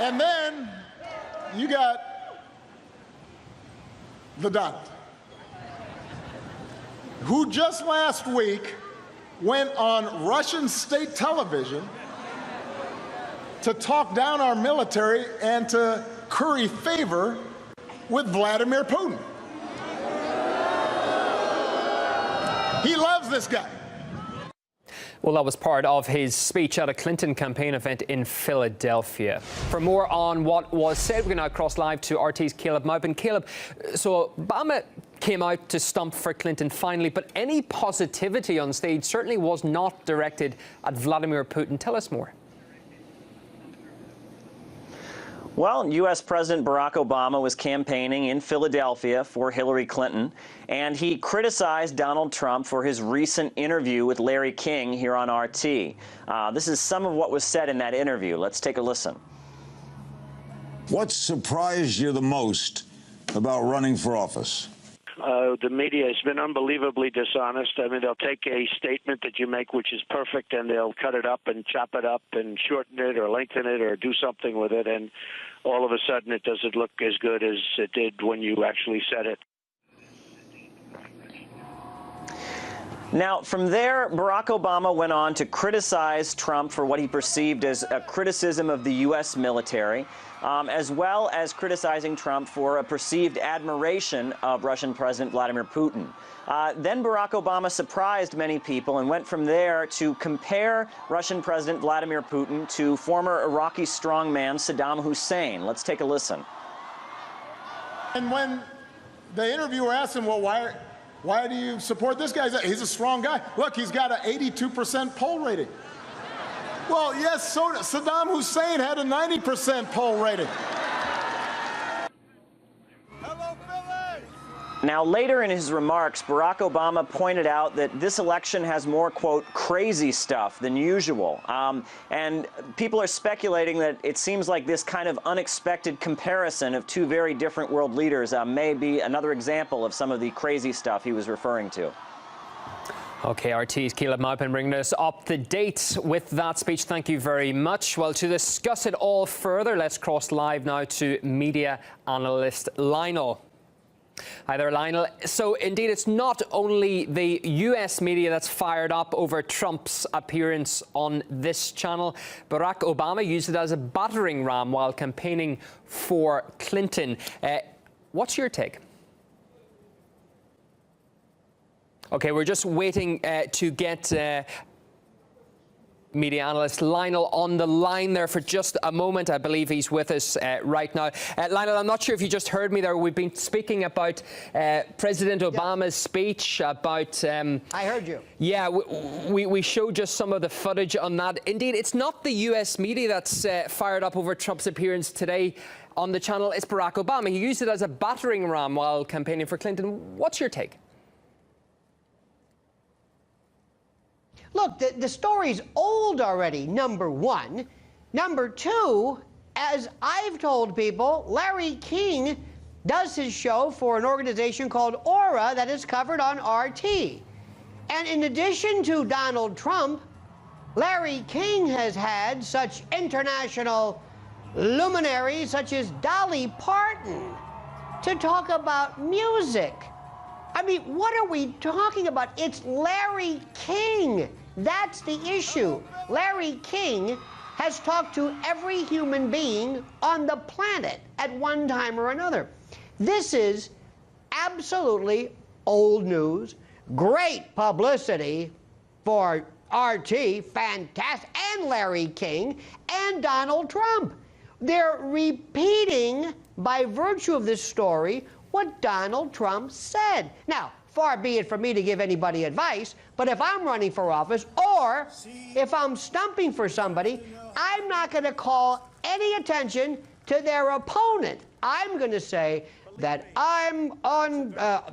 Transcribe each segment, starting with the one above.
And then you got the Donald, who just last week went on Russian state television to talk down our military and to curry favor with Vladimir Putin. He loves this guy. Well, that was part of his speech at a Clinton campaign event in Philadelphia. For more on what was said, we can now cross live to RT's Caleb Maupin. Caleb, so Obama came out to stump for Clinton finally, but any positivity on stage certainly was not directed at Vladimir Putin. Tell us more. Well, U.S. President Barack Obama was campaigning in Philadelphia for Hillary Clinton, and he criticized Donald Trump for his recent interview with Larry King here on RT. This is some of what was said in that interview. Let's take a listen. What surprised you the most about running for office? The media has been unbelievably dishonest. I mean, they'll take a statement that you make, which is perfect, and they'll cut it up and chop it up and shorten it or lengthen it or do something with it, and all of a sudden it doesn't look as good as it did when you actually said it. Now, from there, Barack Obama went on to criticize Trump for what he perceived as a criticism of the U.S. military, as well as criticizing Trump for a perceived admiration of Russian President Vladimir Putin. Then Barack Obama surprised many people and went from there to compare Russian President Vladimir Putin to former Iraqi strongman Saddam Hussein. Let's take a listen. And when the interviewer asked him, well, why do you support this guy? He's a strong guy. Look, he's got an 82% poll rating. Well, yes, so Saddam Hussein had a 90% poll rating. Hello, Philly! Now, later in his remarks, Barack Obama pointed out that this election has more, quote, crazy stuff than usual. And people are speculating that it seems like this kind of unexpected comparison of two very different world leaders may be another example of some of the crazy stuff he was referring to. OK, RT's Caleb Maupin bringing us up to date with that speech. Thank you very much. Well, to discuss it all further, let's cross live now to media analyst Lionel. Hi there, Lionel. So, indeed, it's not only the US media that's fired up over Trump's appearance on this channel. Barack Obama used it as a battering ram while campaigning for Clinton. What's your take? OK, we're just waiting to get media analyst Lionel on the line there for just a moment. I believe he's with us right now. Lionel, I'm not sure if you just heard me there. We've been speaking about President Obama's speech, about... I heard you. Yeah, we showed just some of the footage on that. Indeed, it's not the US media that's fired up over Trump's appearance today on the channel. It's Barack Obama. He used it as a battering ram while campaigning for Clinton. What's your take? Look, the story's old already, number one. Number two, as I've told people, Larry King does his show for an organization called Aura that is covered on RT. And in addition to Donald Trump, Larry King has had such international luminaries such as Dolly Parton to talk about music. I mean, what are we talking about? It's Larry King. That's the issue. Larry King has talked to every human being on the planet at one time or another. This is absolutely old news, great publicity for RT, fantastic, and Larry King, and Donald Trump. They're repeating, by virtue of this story, what Donald Trump said. Now, far be it from me to give anybody advice, but if I'm running for office or if I'm stumping for somebody, I'm not going to call any attention to their opponent. I'm going to say that I'm on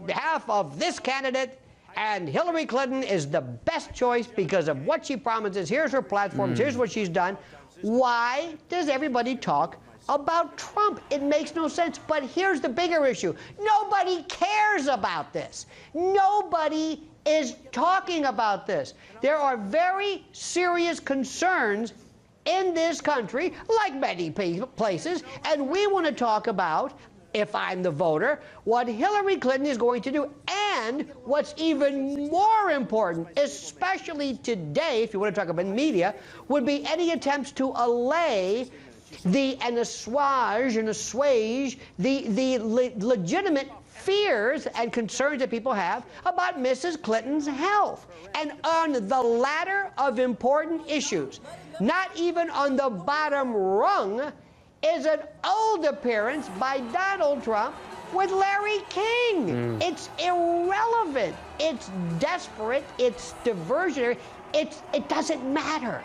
behalf of this candidate, and Hillary Clinton is the best choice because of what she promises. Here's her platforms. Here's what she's done. Why does everybody talk about Trump? It makes no sense. But here's the bigger issue. Nobody cares about this. Nobody is talking about this. There are very serious concerns in this country, like many places, and we want to talk about, if I'm the voter, what Hillary Clinton is going to do, and what's even more important, especially today, if you want to talk about media, would be any attempts to allay and assuage the legitimate fears and concerns that people have about Mrs. Clinton's health. And on the latter of important issues, not even on the bottom rung, is an old appearance by Donald Trump with Larry King. It's irrelevant. It's desperate. It's diversionary. It doesn't matter.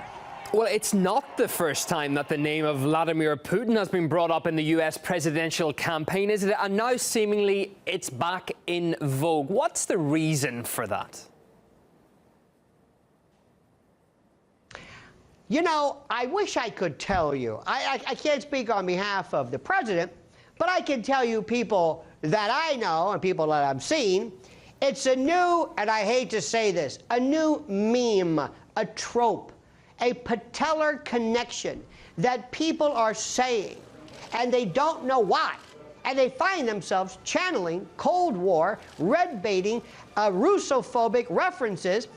Well, it's not the first time that the name of Vladimir Putin has been brought up in the US presidential campaign, is it? And now seemingly it's back in vogue. What's the reason for that? You know, I wish I could tell you. I can't speak on behalf of the president, but I can tell you people that I know and people that I've seen. It's a new, and I hate to say this, a new meme, a trope, a patellar connection that people are saying, and they don't know why. And they find themselves channeling Cold War, red-baiting, Russophobic references.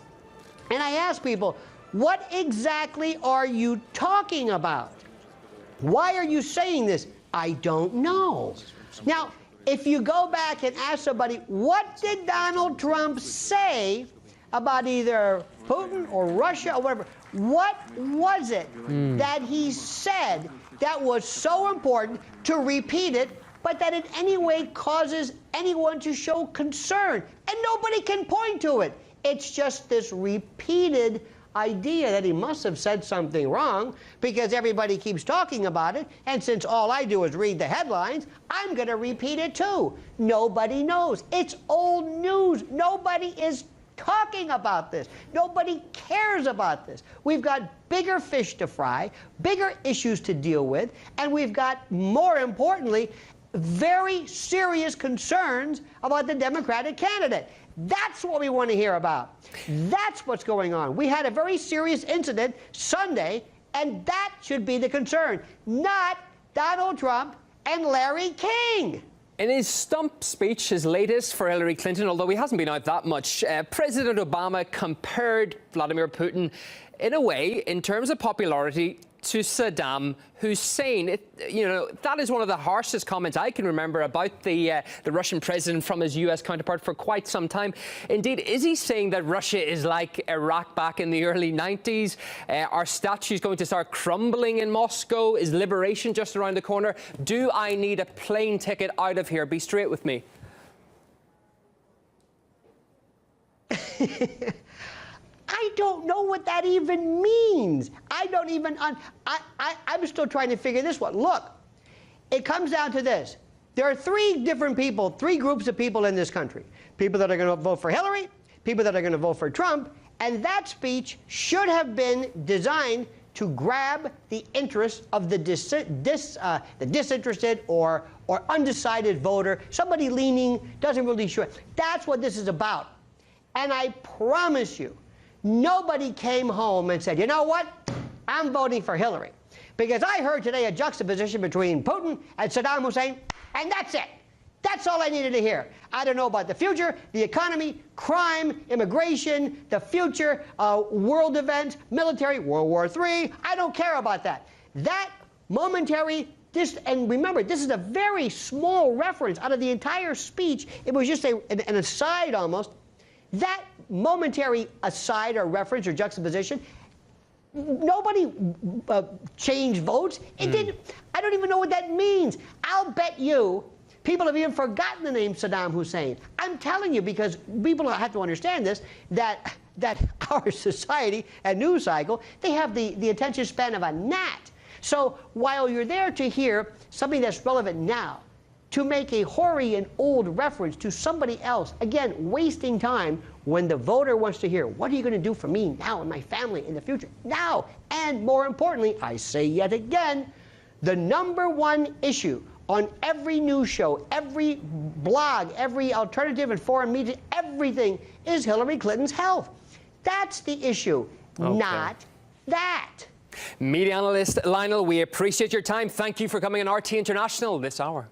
And I ask people, what exactly are you talking about? Why are you saying this? I don't know. Now, if you go back and ask somebody, what did Donald Trump say about either Putin or Russia or whatever, what was it that he said that was so important to repeat it, but that in any way causes anyone to show concern? And nobody can point to it. It's just this repeated idea that he must have said something wrong because everybody keeps talking about it, and since all I do is read the headlines, I'm going to repeat it too. Nobody knows. It's old news. Nobody is talking about this. Nobody cares about this. We've got bigger fish to fry, bigger issues to deal with, and we've got, more importantly, very serious concerns about the Democratic candidate. That's what we want to hear about. That's what's going on. We had a very serious incident Sunday, and that should be the concern, not Donald Trump and Larry King. In his stump speech, his latest for Hillary Clinton, although he hasn't been out that much, President Obama compared Vladimir Putin, in a way, in terms of popularity, to Saddam Hussein. That is one of the harshest comments I can remember about the Russian president from his US counterpart for quite some time. Indeed, is he saying that Russia is like Iraq back in the early 90s? Are statues going to start crumbling in Moscow? Is liberation just around the corner? Do I need a plane ticket out of here? Be straight with me. I don't know what that even means. I don't even, I'm still trying to figure this one. Look, it comes down to this. There are three different people, three groups of people in this country. People that are going to vote for Hillary, people that are going to vote for Trump, and that speech should have been designed to grab the interest of the disinterested or undecided voter, somebody leaning, doesn't really sure. That's what this is about. And I promise you, nobody came home and said, you know what, I'm voting for Hillary. Because I heard today a juxtaposition between Putin and Saddam Hussein, and that's it. That's all I needed to hear. I don't know about the future, the economy, crime, immigration, the future, world events, military, World War III. I don't care about that. That momentary, and remember, this is a very small reference out of the entire speech. It was just an aside almost. That momentary aside or reference or juxtaposition, nobody changed votes. It didn't. I don't even know what that means. I'll bet you people have even forgotten the name Saddam Hussein. I'm telling you, because people have to understand this, that our society and news cycle, they have the attention span of a gnat. So while you're there to hear something that's relevant now, to make a hoary and old reference to somebody else, again, wasting time when the voter wants to hear, what are you going to do for me now and my family in the future? Now, and more importantly, I say yet again, the #1 issue on every news show, every blog, every alternative and foreign media, everything is Hillary Clinton's health. That's the issue, not that. Media analyst Lionel, we appreciate your time. Thank you for coming on RT International this hour.